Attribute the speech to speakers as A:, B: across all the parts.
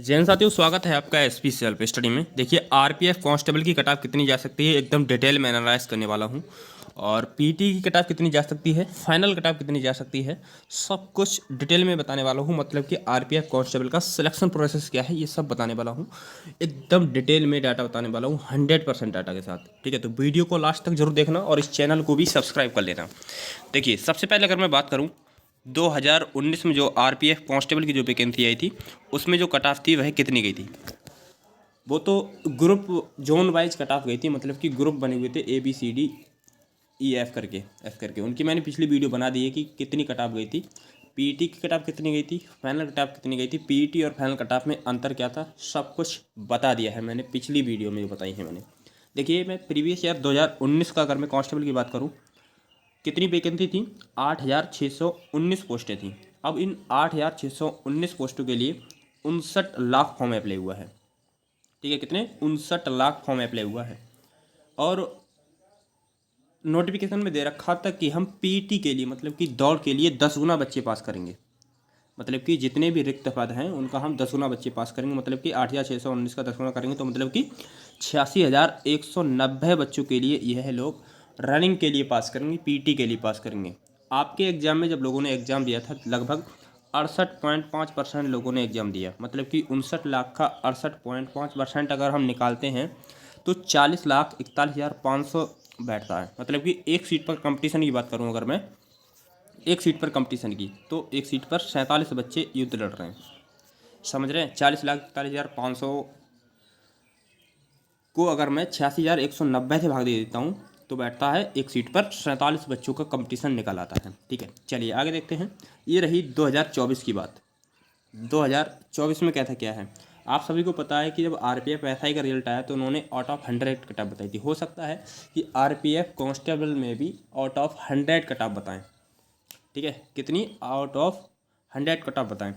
A: जैन साथियों, स्वागत है आपका एसपी सेल्फ स्टडी में। देखिए, आरपीएफ कांस्टेबल की कटाव कितनी जा सकती है, एकदम डिटेल में एनालाइज करने वाला हूं। और पीटी की कटाव कितनी जा सकती है, फाइनल कटाव कितनी जा सकती है, सब कुछ डिटेल में बताने वाला हूं। मतलब कि आरपीएफ कांस्टेबल का सिलेक्शन प्रोसेस क्या है, ये सब बताने वाला हूं। एकदम डिटेल में डाटा बताने वाला हूँ, 100% डाटा के साथ। ठीक है, तो वीडियो को लास्ट तक जरूर देखना और इस चैनल को भी सब्सक्राइब कर लेना। देखिए, सबसे पहले अगर मैं बात करूँ 2019 में जो आरपीएफ कांस्टेबल की जो वैकेंसी आई थी, उसमें जो कट ऑफ थी वह कितनी गई थी। वो तो group zone wise cut off गई थी, मतलब कि ग्रुप बने हुए थे ABCD E F करके उनकी मैंने पिछली वीडियो बना दी है कि कितनी कट ऑफ गई थी। पीईटी की कट ऑफ कितनी गई थी, फाइनल कट ऑफ कितनी गई थी, पीईटी और फाइनल कट ऑफ में अंतर क्या था, सब कुछ बता दिया है मैंने पिछली वीडियो में जो बताई है मैंने। देखिए, मैं प्रीवियस ईयर 2019 का अगर मैं कांस्टेबल की बात करूँ, कितनी वैकेंसी थी, 8,619 पोस्टें थी। अब इन 8,619 पोस्टों के लिए 59 लाख फॉर्म अप्लाई हुआ है। ठीक है, कितने, 59 लाख फॉर्म अप्लाई हुआ है। और नोटिफिकेशन में दे रखा था कि हम पीटी के लिए, मतलब कि दौड़ के लिए 10 गुना बच्चे पास करेंगे। मतलब कि जितने भी रिक्त पद हैं उनका हम 10 गुना बच्चे पास करेंगे। मतलब कि 8,619 का 10 गुना करेंगे तो मतलब कि 86,190 बच्चों के लिए यह लोग रनिंग के लिए पास करेंगे, पीटी के लिए पास करेंगे। आपके एग्ज़ाम में जब लोगों ने एग्ज़ाम दिया था, लगभग 68.5% लोगों ने एग्ज़ाम दिया। मतलब कि 59 लाख का 68.5% अगर हम निकालते हैं तो 40,41,500 बैठता है। मतलब कि एक सीट पर कंपटीशन की बात करूं अगर मैं, एक सीट पर कंपटीशन की, तो एक सीट पर 47 बच्चे युद्ध लड़ रहे हैं। समझ रहे हैं, 40,41,500 को अगर मैं 86,190 से भाग दे देता हूँ तो बैठता है एक सीट पर 47 बच्चों का कंपटीशन निकल आता है। ठीक है, चलिए आगे देखते हैं। ये रही 2024 की बात। 2024 में क्या है, आप सभी को पता है कि जब आरपीएफ एसआई का रिजल्ट आया तो उन्होंने आउट ऑफ 100 कट ऑफ बताई थी। हो सकता है कि आरपीएफ कांस्टेबल में भी आउट ऑफ 100 कट ऑफ बताएं। ठीक है, कितनी, आउट ऑफ 100 कट ऑफ बताएं।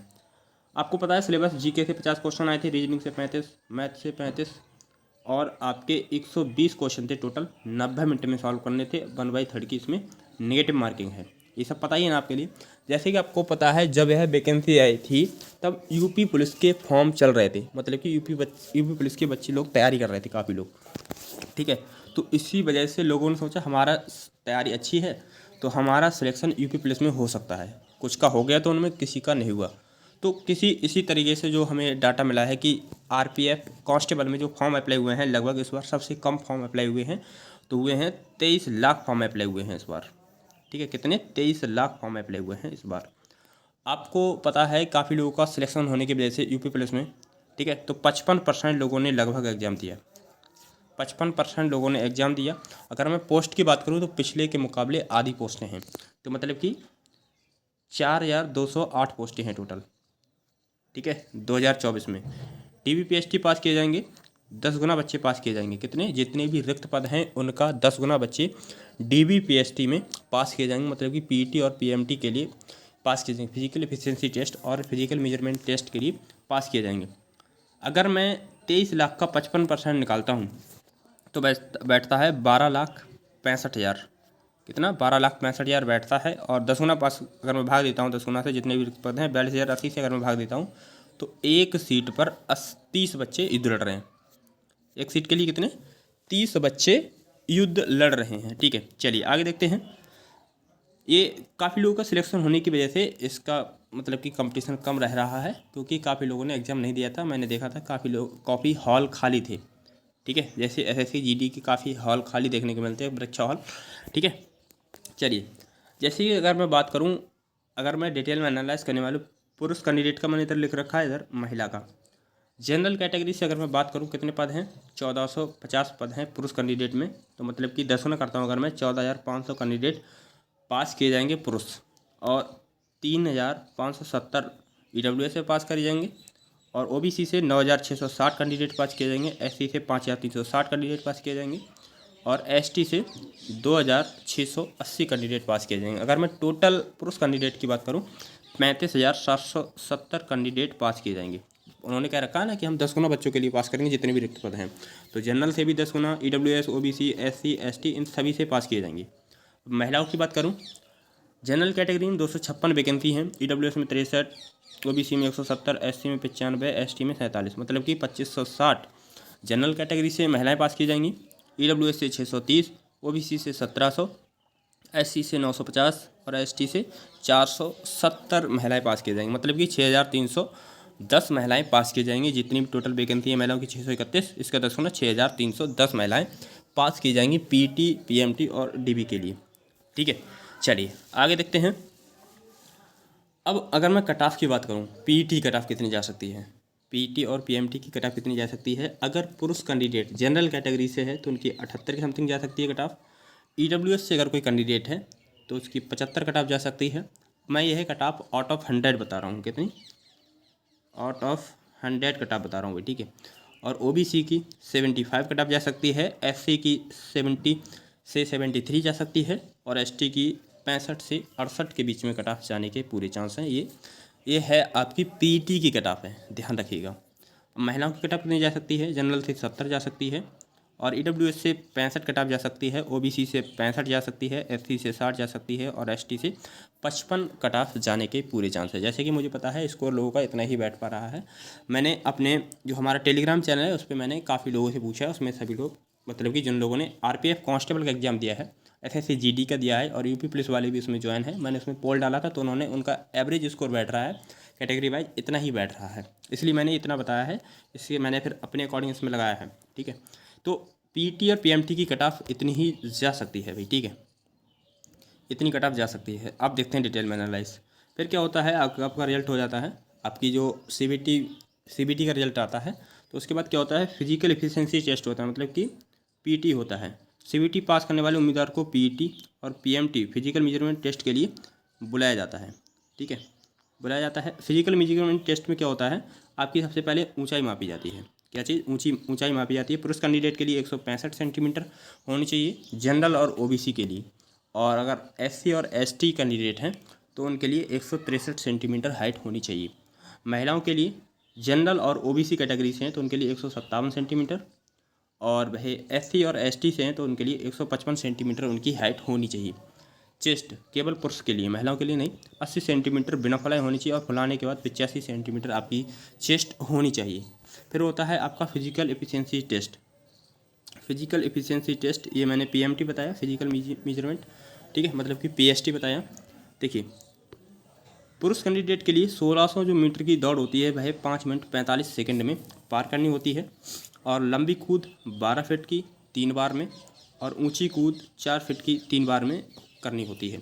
A: आपको पता है सिलेबस जीके से 50 क्वेश्चन आए थे, रीजनिंग से 35, मैथ से 35, और आपके 120 क्वेश्चन थे टोटल। 90 मिनट में सॉल्व करने थे। 1/3 की इसमें नेगेटिव मार्किंग है। ये सब पता ही है ना आपके लिए। जैसे कि आपको पता है, जब यह वैकेंसी आई थी तब यूपी पुलिस के फॉर्म चल रहे थे। मतलब कि यूपी पुलिस के बच्चे लोग तैयारी कर रहे थे, काफ़ी लोग। ठीक है, तो इसी वजह से लोगों ने सोचा हमारा तैयारी अच्छी है तो हमारा सिलेक्शन यूपी पुलिस में हो सकता है। कुछ का हो गया तो उनमें किसी का नहीं हुआ। तो इसी तरीके से जो हमें डाटा मिला है कि आरपीएफ कांस्टेबल में जो फॉर्म अप्लाई हुए हैं, लगभग इस बार सबसे कम फॉर्म अप्लाई हुए हैं, तो हुए हैं 23 लाख फॉर्म अप्लाई हुए हैं इस बार। ठीक है, कितने, 23 लाख फॉर्म अप्लाई हुए हैं इस बार। आपको पता है काफ़ी लोगों का सिलेक्शन होने की वजह से यूपी पुलिस में, ठीक है, तो 55% लोगों ने लगभग एग्ज़ाम दिया। 55% लोगों ने एग्ज़ाम दिया। अगर मैं पोस्ट की बात करूँ तो पिछले के मुकाबले आधी पोस्टें हैं, तो मतलब कि 4,208 पोस्टें हैं टोटल। ठीक है, 2024 में टीबीपीएसटी पास किए जाएंगे, 10 गुना बच्चे पास किए जाएंगे। कितने, जितने भी रिक्त पद हैं उनका 10 गुना बच्चे डीबीपीएसटी में पास किए जाएंगे। मतलब कि पीईटी और पीएमटी के लिए पास किए जाएंगे, फिजिकल एफिशिएंसी टेस्ट और फिजिकल मेजरमेंट टेस्ट के लिए पास किए जाएंगे। अगर मैं 23 लाख का 55% निकालता हूँ तो बैठता है 12,65,000। कितना, 12,65,000 बैठता है। और 10 गुना पास अगर मैं भाग देता हूँ, 10 गुना से जितने भी पद हैं, 42,080 से अगर मैं भाग देता हूँ तो एक सीट पर 30 बच्चे युद्ध लड़ रहे हैं। एक सीट के लिए कितने, 30 बच्चे युद्ध लड़ रहे हैं। ठीक है, चलिए आगे देखते हैं। ये काफ़ी लोगों का सिलेक्शन होने की वजह से इसका मतलब कि कंपटीशन कम रह रहा है, क्योंकि काफ़ी लोगों ने एग्ज़ाम नहीं दिया था। मैंने देखा था काफ़ी हॉल खाली थे। ठीक है, जैसे एसएससी जीडी के काफ़ी हॉल खाली देखने को मिलते हैं, परीक्षा हॉल। ठीक है, चलिए, जैसे कि अगर मैं बात करूं, अगर मैं डिटेल में एनालाइज करने वालूँ, पुरुष कैंडिडेट का मैंने इधर लिख रखा है, इधर महिला का। जनरल कैटेगरी से अगर मैं बात करूं, कितने पद हैं, 1450 पद हैं पुरुष कैंडिडेट में। तो मतलब कि 10 गुना करता हूं अगर मैं, 14,500 कैंडिडेट पास किए जाएंगे पुरुष, और 3,570 ईडब्ल्यूएस से पास करे जाएंगे, और ओबीसी से 9,660 कैंडिडेट पास किए जाएंगे, एससी से 5,360 कैंडिडेट पास किए जाएंगे, और एसटी से 2,680 कैंडिडेट पास किए जाएंगे। अगर मैं टोटल पुरुष कैंडिडेट की बात करूं, 35,770 कैंडिडेट पास किए जाएंगे। उन्होंने क्या रखा है ना कि हम 10 गुना बच्चों के लिए पास करेंगे जितने भी रिक्त पद हैं। तो जनरल से भी 10 गुना, ईडब्ल्यूएस, ओबीसी, एससी, एसटी, इन सभी से पास किए जाएंगे। महिलाओं की बात करूँ, जनरल कैटेगरी में 256 वैकेंसी हैं, ईडब्ल्यूएस में 63, ओबीसी में 170, एससी में 95, एसटी में 47, मतलब कि 2560 जनरल कैटेगरी से महिलाएं पास की जाएंगी, ईडब्ल्यूएस से 630, ओबीसी से 1700, एससी से 950 और एसटी से 470 महिलाएं पास की जाएंगी, मतलब कि 6310 महिलाएं पास की जाएंगी। जितनी भी टोटल वैकेंसी है महिलाओं की 631, इसका 10 गुना 6310 महिलाएं पास की जाएंगी पीटी, पीएमटी और डीबी के लिए। ठीक है, चलिए आगे देखते हैं। अब अगर मैं कट ऑफ की बात करूं, पीटी कट ऑफ कितनी जा सकती है, पीटी और पीएमटी की कट ऑफ कितनी जा सकती है। अगर पुरुष कैंडिडेट जनरल कैटेगरी से है तो उनकी 78 की समथिंग जा सकती है कट ऑफ। ईडब्ल्यूएस से अगर कोई कैंडिडेट है तो उसकी 75 कट ऑफ जा सकती है। मैं यह कट ऑफ आउट ऑफ 100 बता रहा हूँ, कितनी आउट ऑफ 100 कट ऑफ बता रहा हूँ भाई। ठीक है, और ओबीसी की 75 कट ऑफ जा सकती है, एससी की 70 से 73 जा सकती है और एसटी की 65 से 68 के बीच में कट ऑफ जाने के पूरे चांस हैं। ये है आपकी पीटी की कट ऑफ है, ध्यान रखिएगा। महिलाओं की कट ऑफ कितनी जा सकती है, जनरल से 70 जा सकती है और ईडब्ल्यूएस से 65 कट ऑफ जा सकती है, ओबीसी से 65 जा सकती है, एससी से 60 जा सकती है और एसटी से 55 कट ऑफ जाने के पूरे चांस है। जैसे कि मुझे पता है स्कोर लोगों का इतना ही बैठ पा रहा है। मैंने अपने जो हमारा टेलीग्राम चैनल है उस पर मैंने काफ़ी लोगों से पूछा है, उसमें सभी लोग मतलब कि जिन लोगों ने आरपीएफ कांस्टेबल का एग्जाम दिया है, एसएससी जीडी का दिया है और यूपी पुलिस वाले भी उसमें ज्वाइन है, मैंने उसमें पोल डाला था तो उन्होंने उनका एवरेज स्कोर बैठ रहा है कैटेगरी वाइज इतना ही बैठ रहा है, इसलिए मैंने इतना बताया है, इसलिए मैंने फिर अपने अकॉर्डिंग इसमें लगाया है। ठीक है, तो पीटी और पीएमटी की कट ऑफ इतनी ही जा सकती है भाई। ठीक है, इतनी कट ऑफ जा सकती है। अब देखते हैं डिटेल में एनालाइज। फिर क्या होता है, आपका रिजल्ट हो जाता है, आपकी जो सीबीटी का रिजल्ट आता है तो उसके बाद क्या होता है, फिजिकल एफिशिएंसी टेस्ट होता है, मतलब कि पीटी होता है। सीबीटी पास करने वाले उम्मीदवार को पीटी और पीएमटी फिजिकल मेजरमेंट टेस्ट के लिए बुलाया जाता है। ठीक है, बुलाया जाता है। फिजिकल मेजरमेंट टेस्ट में क्या होता है, आपकी सबसे पहले ऊंचाई मापी जाती है। क्या चीज़, ऊंचाई मापी जाती है। पुरुष कैंडिडेट के लिए 165 सेंटीमीटर होनी चाहिए, जनरल और ओबीसी के लिए, और अगर एससी और एसटी कैंडिडेट हैं तो उनके लिए 163 सेंटीमीटर हाइट होनी चाहिए। महिलाओं के लिए जनरल और ओबीसी कैटेगरी से हैं तो उनके लिए 157 सेंटीमीटर, और वह एससी और एसटी से हैं तो उनके लिए 155 सेंटीमीटर उनकी हाइट होनी चाहिए। चेस्ट केवल पुरुष के लिए, महिलाओं के लिए नहीं, 80 सेंटीमीटर बिना फुलाए होनी चाहिए और फुलाने के बाद 85 सेंटीमीटर आपकी चेस्ट होनी चाहिए। फिर होता है आपका physical efficiency test. Physical efficiency test ये मैंने पीएमटी बताया, फिजिकल मेजरमेंट। ठीक है, मतलब कि पीएसटी बताया। देखिए, पुरुष कैंडिडेट के लिए 1600 जो मीटर की दौड़ होती है वह 5 मिनट 45 सेकंड में पार करनी होती है, और लंबी कूद 12 फीट की 3 बार में और ऊंची कूद 4 फीट की 3 बार में करनी होती है।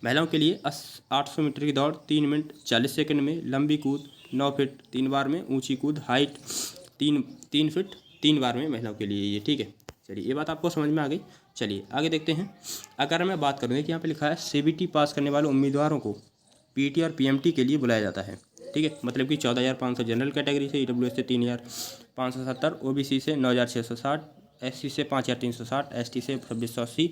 A: महिलाओं के लिए 800 मीटर की दौड़ 3 मिनट 40 सेकंड में, लंबी कूद 9 फीट 3 बार में, ऊंची कूद हाइट 3 फीट 3 बार में महिलाओं के लिए ये। ठीक है, चलिए ये बात आपको समझ में आ गई। चलिए आगे देखते हैं। अगर मैं बात करूँ कि यहाँ पे लिखा है सीबीटी पास करने वाले उम्मीदवारों को पीटी और पीएमटी के लिए बुलाया जाता है। ठीक है, मतलब कि 14,500 जनरल कैटेगरी से, ईडब्ल्यूएस से 3,570, ओबीसी से 9,660, एससी से 5,360, एसटी से 2,680,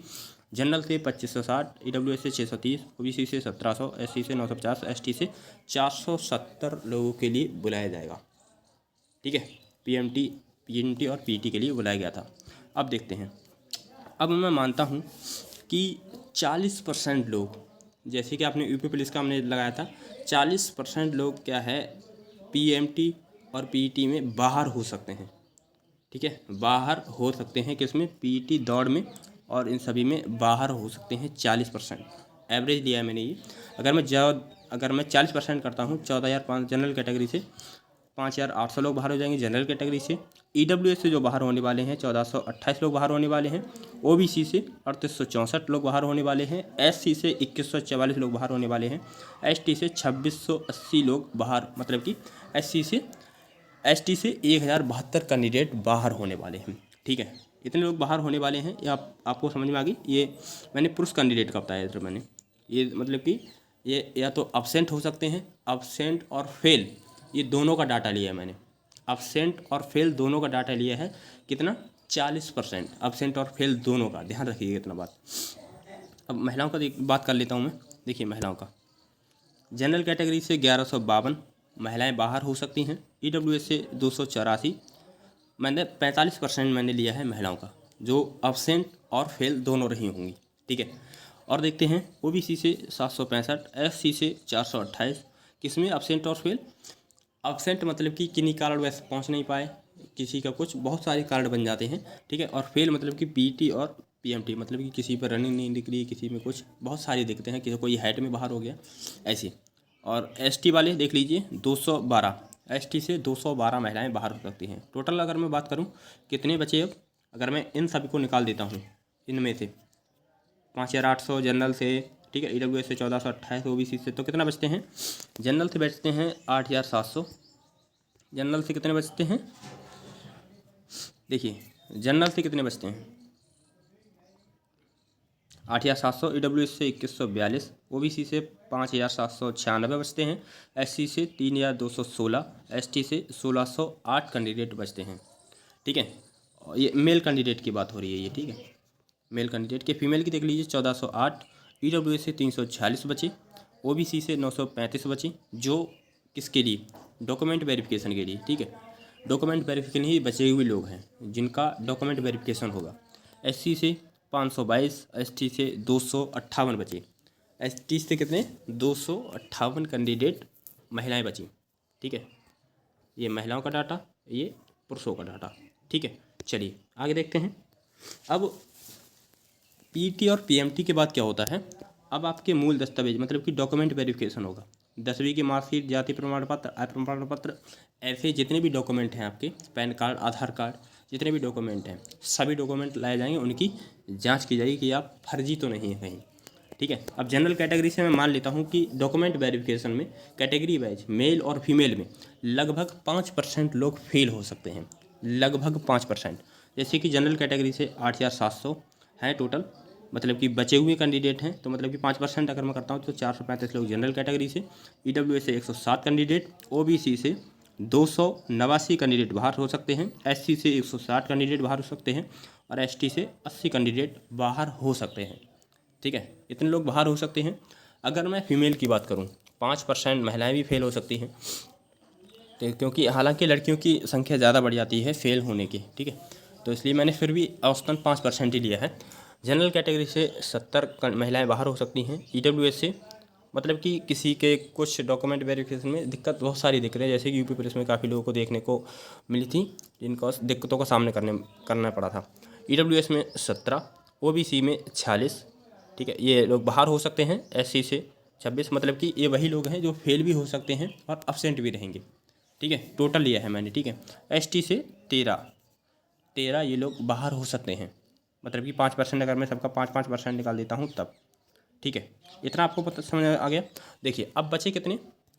A: जनरल से 2,560, ईडब्ल्यूएस से 630, ओबीसी से 1,700, एससी से 950, एसटी से 470 लोगों के लिए बुलाया जाएगा। ठीक है, पीएमटी और पीटी के लिए बुलाया गया था। अब देखते हैं। अब मैं मानता हूँ कि 40% लोग, जैसे कि आपने यूपी पुलिस का हमने लगाया था, 40% लोग क्या है पीएमटी और पीटी में बाहर हो सकते हैं। ठीक है, बाहर हो सकते हैं किसमें, पीटी दौड़ में, और इन सभी में बाहर हो सकते हैं 40%। एवरेज लिया है मैंने ये। अगर मैं 40% करता हूँ 14,500 जनरल कैटेगरी से, 5,800 लोग बाहर हो जाएंगे जनरल कैटेगरी से। ईडब्ल्यूएस से जो बाहर होने वाले हैं 1,428 लोग बाहर होने वाले हैं। ओबीसी से 3,864 लोग बाहर होने वाले हैं। एससी से 2,144 लोग बाहर होने वाले हैं। एसटी से 2,680 लोग बाहर, मतलब कि एसटी से 1,072 कैंडिडेट बाहर होने वाले हैं। ठीक है, इतने लोग बाहर होने वाले हैं, ये आपको समझ में आ गई। ये मैंने पुरुष कैंडिडेट का बताया था मैंने, ये मतलब कि ये या तो अब्सेंट हो सकते हैं, अब्सेंट और फेल, ये दोनों का डाटा लिया है मैंने। अब्सेंट और फेल दोनों का डाटा लिया है। कितना, 40% अब्सेंट और फेल दोनों का, ध्यान रखिएगा इतना बात। अब महिलाओं का बात कर लेता हूँ मैं। देखिए, महिलाओं का जनरल कैटेगरी से 1152 महिलाएं बाहर हो सकती हैं। ईडब्ल्यूएस से 284, मैंने 45% मैंने लिया है महिलाओं का, जो अब्सेंट और फेल दोनों रही होंगी। ठीक है, और देखते हैं ओबीसी से 765, एससी से 428, किसमें एब्सेंट और फेल? एब्सेंट मतलब कि किन्हीं कारणवश पहुंच नहीं पाए, किसी का कुछ बहुत सारे कारण बन जाते हैं, ठीक है। और फेल मतलब कि पीटी और पीएमटी मतलब कि किसी पर रनिंग नहीं निकली, किसी में कुछ बहुत सारी दिक्कतें हैं, किसी कोई हाइट में बाहर हो गया ऐसे। और एसटी वाले देख लीजिए 212, एसटी से 212 महिलाएं बाहर हो सकती हैं। टोटल अगर मैं बात करूं कितने बचे अब, अगर मैं इन सभी को निकाल देता हूं, इनमें से 5800 जनरल से, ठीक है, ईडब्ल्यूएस से 1428, ओबीसी से, तो कितना बचते हैं? जनरल से बचते हैं 8700, जनरल से कितने बचते हैं? देखिए जनरल से कितने बचते हैं? 8700, ईडब्ल्यूएस से 2142, ओबीसी से 5796 बचते हैं, एससी से 3216, एसटी से 1608 कैंडिडेट बचते हैं, ठीक है। और ये मेल कैंडिडेट की बात हो रही है ये, ठीक है। मेल कैंडिडेट के, फीमेल की देख लीजिए 1408, ईडब्ल्यूएस से 346 बचे, ओबीसी से 935 बचे, जो किसके लिए? डॉक्यूमेंट वेरिफिकेशन के लिए, ठीक है। डॉक्यूमेंट वेरिफिकेशन ही बचे हुए लोग हैं जिनका डॉक्यूमेंट वेरिफिकेशन होगा। एससी से 522, एसटी से 258 बचे, एसटी से कितने? 258 कैंडिडेट महिलाएं बची, ठीक है। ये महिलाओं का डाटा, ये पुरुषों का डाटा, ठीक है। चलिए आगे देखते हैं। अब पीटी और पीएमटी के बाद क्या होता है? अब आपके मूल दस्तावेज मतलब कि डॉक्यूमेंट वेरिफिकेशन होगा। 10वीं की मार्कशीट, जाति प्रमाण पत्र, आय प्रमाण पत्र, ऐसे जितने भी डॉक्यूमेंट हैं आपके, पैन कार्ड, आधार कार्ड, जितने भी डॉक्यूमेंट हैं सभी डॉक्यूमेंट लाए जाएंगे, उनकी जांच की जाएगी कि आप फर्जी तो नहीं है कहीं, ठीक है। अब जनरल कैटेगरी से मैं मान लेता हूँ कि डॉक्यूमेंट वेरिफिकेशन में कैटेगरी वाइज मेल और फीमेल में लगभग 5% लोग फेल हो सकते हैं, लगभग 5%। जैसे कि जनरल कैटेगरी से 8700 हैं टोटल, मतलब कि बचे हुए कैंडिडेट हैं, तो मतलब कि 5% अगर मैं करता हूँ तो 435 लोग जनरल कैटेगरी से, ईडब्ल्यूएस से 107 कैंडिडेट, ओबीसी से 289 कैंडिडेट बाहर हो सकते हैं, एससी से 160 कैंडिडेट बाहर हो सकते हैं, और एसटी से 80 कैंडिडेट बाहर हो सकते हैं, ठीक है। इतने लोग बाहर हो सकते हैं। अगर मैं फीमेल की बात करूँ 5% महिलाएं भी फेल हो सकती हैं, तो क्योंकि हालांकि लड़कियों की संख्या ज़्यादा बढ़ जाती है फेल होने की, ठीक है, तो इसलिए मैंने फिर भी औसतन 5% ही लिया है। जनरल कैटेगरी से 70 महिलाएं बाहर हो सकती हैं, ईडब्ल्यूएस से मतलब कि किसी के कुछ डॉक्यूमेंट वेरिफिकेशन में दिक्कत, बहुत सारी दिक्कतें, जैसे कि यूपी पुलिस में काफ़ी लोगों को देखने को मिली थी जिनको दिक्कतों का सामना करना पड़ा था। ईडब्ल्यूएस में 17, ओबीसी में 46, ठीक है, ये लोग बाहर हो सकते हैं। एससी से 26, मतलब कि ये वही लोग हैं जो फेल भी हो सकते हैं और अब्सेंट भी रहेंगे, ठीक है। टोटल लिया है मैंने, ठीक है। एसटी से 13 ये लोग बाहर हो सकते हैं, मतलब कि 5%, अगर मैं सबका 5-5% निकाल देता हूँ तब, ठीक है। इतना आपको पता समझ आ गया। देखिए अब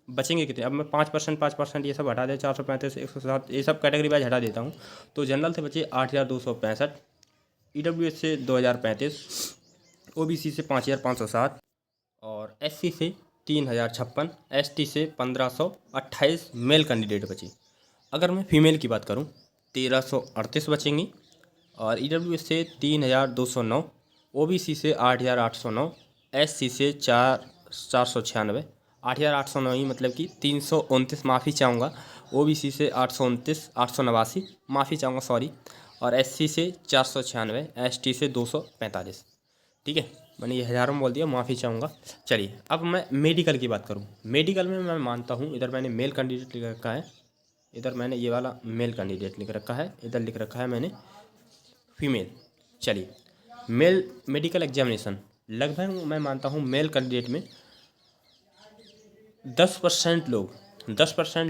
A: बचेंगे कितने? अब मैं 5% ये सब हटा दे, 435, 107, ये सब कैटेगरी वाइज हटा देता हूँ, तो जनरल से बचे 8265, ईडब्ल्यूएस से 2035, ओबीसी से 5507, और एससी से 3056, एसटी से 1528 मेल कैंडिडेट बचे। अगर मैं फीमेल की बात करूं 1338 बचेंगी, और ईडब्ल्यूएस से 3209, ओबीसी से 8809, एससी से 496, 8809 ही मतलब कि 329, माफ़ी चाहूँगा, ओबीसी से 829, 889, माफ़ी चाहूँगा सॉरी, और एससी से 496, एसटी से 245, ठीक है। मैंने ये हज़ारों में बोल दिया, माफ़ी चाहूँगा। चलिए अब मैं मेडिकल की बात करूँ, मेडिकल में मैं मानता हूँ, इधर मैंने मेल कैंडिडेट लिख रखा है, इधर मैंने ये वाला मेल कैंडिडेट लिख रखा है, इधर लिख रखा है मैंने फीमेल। चलिए मेल मेडिकल एग्जामिनेशन, लगभग मैं मानता हूँ मेल कैंडिडेट में 10%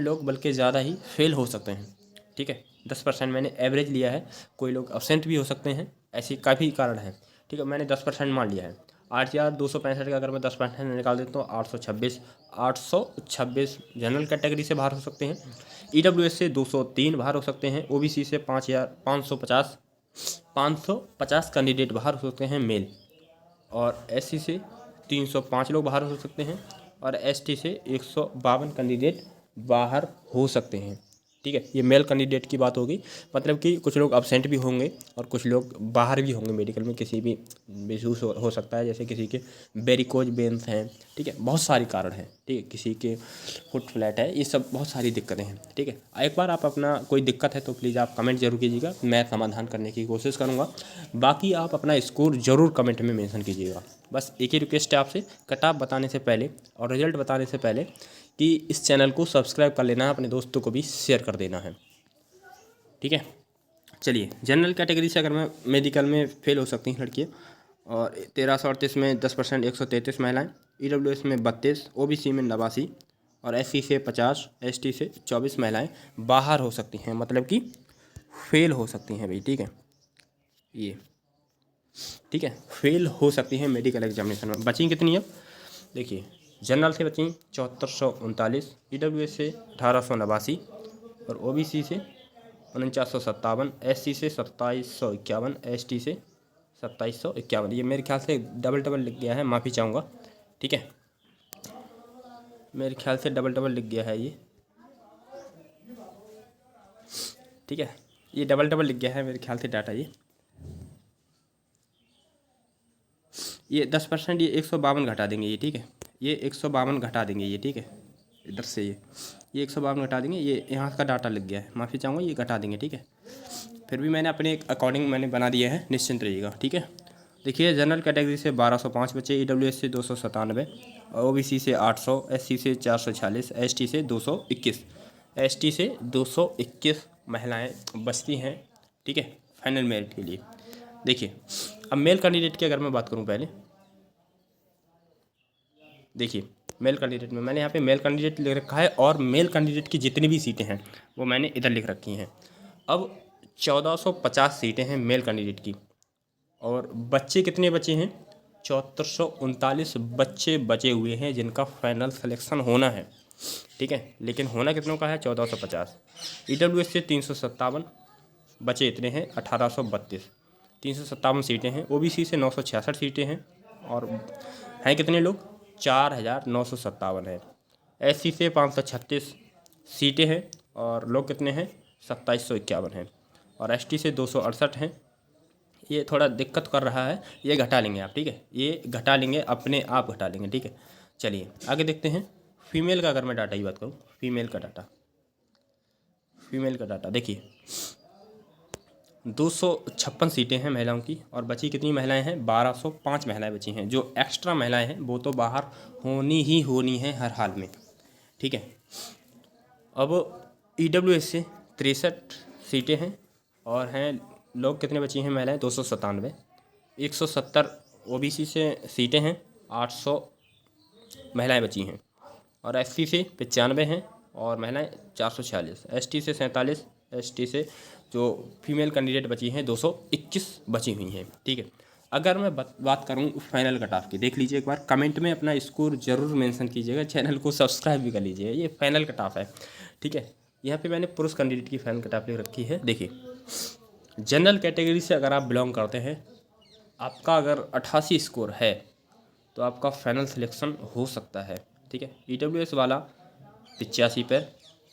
A: लोग बल्कि ज़्यादा ही फेल हो सकते हैं, ठीक है। 10% मैंने एवरेज लिया है, कोई लोग अब्सेंट भी हो सकते हैं, ऐसी काफ़ी कारण हैं, ठीक है। मैंने 10% मान लिया है। 8265 का अगर मैं 10% निकाल देता हूँ 826 जनरल कैटेगरी से बाहर हो सकते हैं, ईडब्ल्यूएस से 203 बाहर हो सकते हैं, ओबीसी से 550 कैंडिडेट बाहर हो सकते हैं मेल, और एससी से 305 लोग बाहर हो सकते हैं, और एसटी से 152 कैंडिडेट बाहर हो सकते हैं, ठीक है। ये मेल कैंडिडेट की बात होगी, मतलब कि कुछ लोग अब्सेंट भी होंगे और कुछ लोग बाहर भी होंगे मेडिकल में, किसी भी मिसयूज हो सकता है, जैसे किसी के वेरिकोज वेन्स हैं, ठीक है, बहुत सारे कारण हैं, ठीक है, किसी के फुट फ्लैट है, ये सब बहुत सारी दिक्कतें हैं, ठीक है। एक बार आप अपना कोई दिक्कत है तो प्लीज़ आप कमेंट जरूर कीजिएगा, मैं समाधान करने की कोशिश करूँगा। बाकी आप अपना स्कोर ज़रूर कमेंट में मेंशन कीजिएगा। बस एक ही रिक्वेस्ट है आपसे, कट ऑफ बताने से पहले और रिजल्ट बताने से पहले कि इस चैनल को सब्सक्राइब कर लेना है, अपने दोस्तों को भी शेयर कर देना है, ठीक है। चलिए, जनरल कैटेगरी से अगर मैं मेडिकल में फेल हो सकती हैं लड़कियाँ, और 1338 में 10%, 133 महिलाएं, EWS में 32, OBC में 89 और SC से 50, ST से 24 महिलाएं बाहर हो सकती हैं, मतलब कि फेल हो सकती हैं भाई, ठीक है। ये ठीक है, फेल हो सकती हैं मेडिकल एग्जामिनेशन में। बची कितनी अब देखिए, जनरल से बची 7439, EWS से 1889 और OBC से 4957, SC से 2751, ST से 2751। ये मेरे ख्याल से डबल लिख गया है, माफ़ी चाहूँगा, ठीक है। मेरे ख्याल से डबल लिख गया है ये, ठीक है। ये डबल लिख गया है मेरे ख्याल से डाटा ये 10%, ये 152 घटा देंगे ये, ठीक है। ये 152 घटा देंगे ये, ठीक है। इधर से ये 152 घटा देंगे, ये यहाँ का डाटा लग गया है, माफ़ी चाहूँगा, ये घटा देंगे, ठीक है। फिर भी मैंने अपने अकॉर्डिंग मैंने बना दिया है, निश्चिंत रहिएगा, ठीक है। देखिए, जनरल कैटेगरी से 1205 बचे, EWS से 297, OBC से 800, SC से 446, ST से 221, ST से 221 महिलाएं बचती हैं, ठीक है, फाइनल मेरिट के लिए। देखिए, अब मेल कैंडिडेट की अगर मैं बात करूं, पहले देखिए मेल कैंडिडेट में मैंने यहाँ पे मेल कैंडिडेट लिख रखा है, और मेल कैंडिडेट की जितनी भी सीटें हैं वो मैंने इधर लिख रखी हैं। अब 1450 सीटें हैं मेल कैंडिडेट की, और बच्चे कितने बचे हैं? 7439 बच्चे बचे हुए हैं जिनका फाइनल सिलेक्शन होना है, ठीक है। लेकिन होना कितनों का है? 1450। EWS से 357 बचे, इतने हैं 1832, 357 सीटें हैं। OBC से 966 सीटें हैं, और हैं कितने लोग? 4957 है। SC से 536 सीटें हैं, और लोग कितने हैं? 2751 हैं, और ST से 268 हैं। ये थोड़ा दिक्कत कर रहा है, ये घटा लेंगे आप, ठीक है, ये घटा लेंगे, अपने आप घटा लेंगे, ठीक है। चलिए आगे देखते हैं। फीमेल का अगर मैं डाटा की बात करूँ, फीमेल का डाटा देखिए, 256 सीटें हैं महिलाओं की, और बची कितनी महिलाएं हैं? 1205 महिलाएं बची हैं। जो एक्स्ट्रा महिलाएं हैं वो तो बाहर होनी हैं हर हाल में, ठीक है। अब EWS से 63 सीटें हैं, और हैं लोग कितने बची हैं महिलाएं? 297। 170 OBC से सीटें हैं, 800 महिलाएं बची हैं, और SC से 95 हैं, और महिलाएं 446, ST से 47, ST से जो फीमेल कैंडिडेट बची हैं 221 बची हुई हैं, ठीक है। अगर मैं बात करूं फाइनल कट ऑफ की, देख लीजिए एक बार, कमेंट में अपना स्कोर जरूर मेंशन कीजिएगा, चैनल को सब्सक्राइब भी कर लीजिएगा। ये फाइनल कट ऑफ है, ठीक है। यहाँ पे मैंने पुरुष कैंडिडेट की फाइनल कट ऑफ लिख रखी है। देखिए, जनरल कैटेगरी से अगर आप बिलोंग करते हैं, आपका अगर 88 स्कोर है तो आपका फाइनल सिलेक्शन हो सकता है, ठीक है। EWS वाला 85 पर,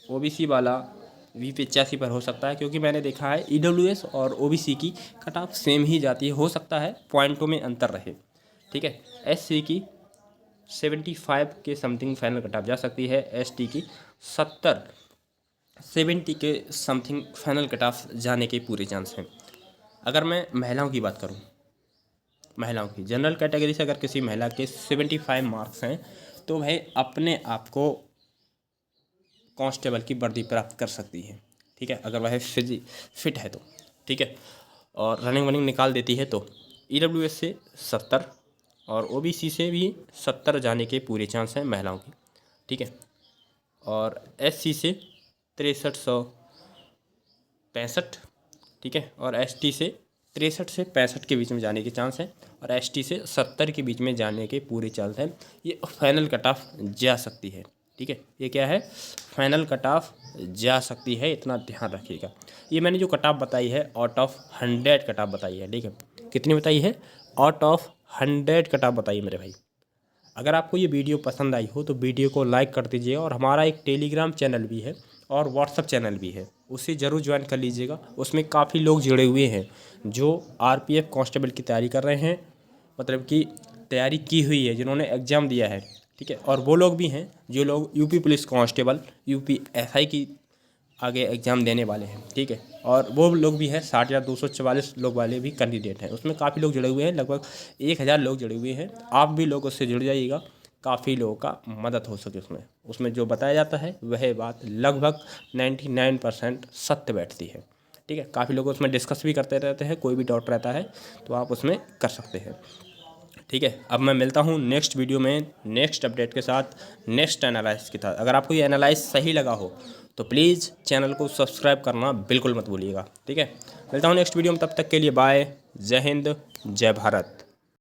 A: OBC वाला भी 85 पर हो सकता है, क्योंकि मैंने देखा है EWS और OBC की कट ऑफ सेम ही जाती है, हो सकता है पॉइंटों में अंतर रहे, ठीक है। SC की 75 के समथिंग फाइनल कट ऑफ जा सकती है, ST की 70 के समथिंग फाइनल कट ऑफ जाने के पूरे चांस हैं। अगर मैं महिलाओं की बात करूं, महिलाओं की जनरल कैटेगरी से अगर किसी महिला के 75 मार्क्स हैं तो वह अपने आप को कांस्टेबल की वर्दी प्राप्त कर सकती है, ठीक है, अगर वह फिट है तो, ठीक है, और रनिंग वनिंग निकाल देती है तो। EWS से 70 और OBC से भी 70 जाने के पूरे चांस हैं महिलाओं की, ठीक है, और SC से 6365, ठीक है, और ST से 63 से 65 के बीच में जाने के चांस हैं, और ST से 70 के बीच में जाने के पूरे चांस हैं। ये फाइनल कट ऑफ जा सकती है, ठीक है, ये क्या है? फाइनल कट ऑफ जा सकती है, इतना ध्यान रखिएगा। ये मैंने जो कट ऑफ बताई है आउट ऑफ 100 कट ऑफ बताई है, ठीक है। कितनी बताई है? आउट ऑफ 100 कट ऑफ बताइए मेरे भाई। अगर आपको ये वीडियो पसंद आई हो तो वीडियो को लाइक कर दीजिएगा, और हमारा एक टेलीग्राम चैनल भी है और व्हाट्सअप चैनल भी है, उसे ज़रूर ज्वाइन कर लीजिएगा। उसमें काफ़ी लोग जुड़े हुए हैं जो RPF कांस्टेबल की तैयारी कर रहे हैं, मतलब कि तैयारी की हुई है, जिन्होंने एग्ज़ाम दिया है, ठीक है, और वो लोग भी हैं जो लोग UP police constable, UP SI की आगे एग्ज़ाम देने वाले हैं, ठीक है, और वो लोग भी हैं 60,244 लोग वाले भी कैंडिडेट हैं। उसमें काफ़ी लोग जुड़े हुए हैं, लगभग 1000 लोग जुड़े हुए हैं। आप भी लोग उससे जुड़ जाइएगा, काफ़ी लोगों का मदद हो सके उसमें जो बताया जाता है वह बात लगभग 99% सत्य बैठती है। ठीक है, काफ़ी लोग उसमें डिस्कस भी करते रहते हैं, कोई भी डाउट रहता है तो आप उसमें कर सकते हैं। ठीक है, अब मैं मिलता हूँ नेक्स्ट वीडियो में नेक्स्ट अपडेट के साथ, नेक्स्ट एनालाइसिस के साथ। अगर आपको ये एनालाइसिस सही लगा हो तो प्लीज़ चैनल को सब्सक्राइब करना बिल्कुल मत भूलिएगा। ठीक है, मिलता हूँ नेक्स्ट वीडियो में, तब तक के लिए बाय, जय हिंद, जय भारत।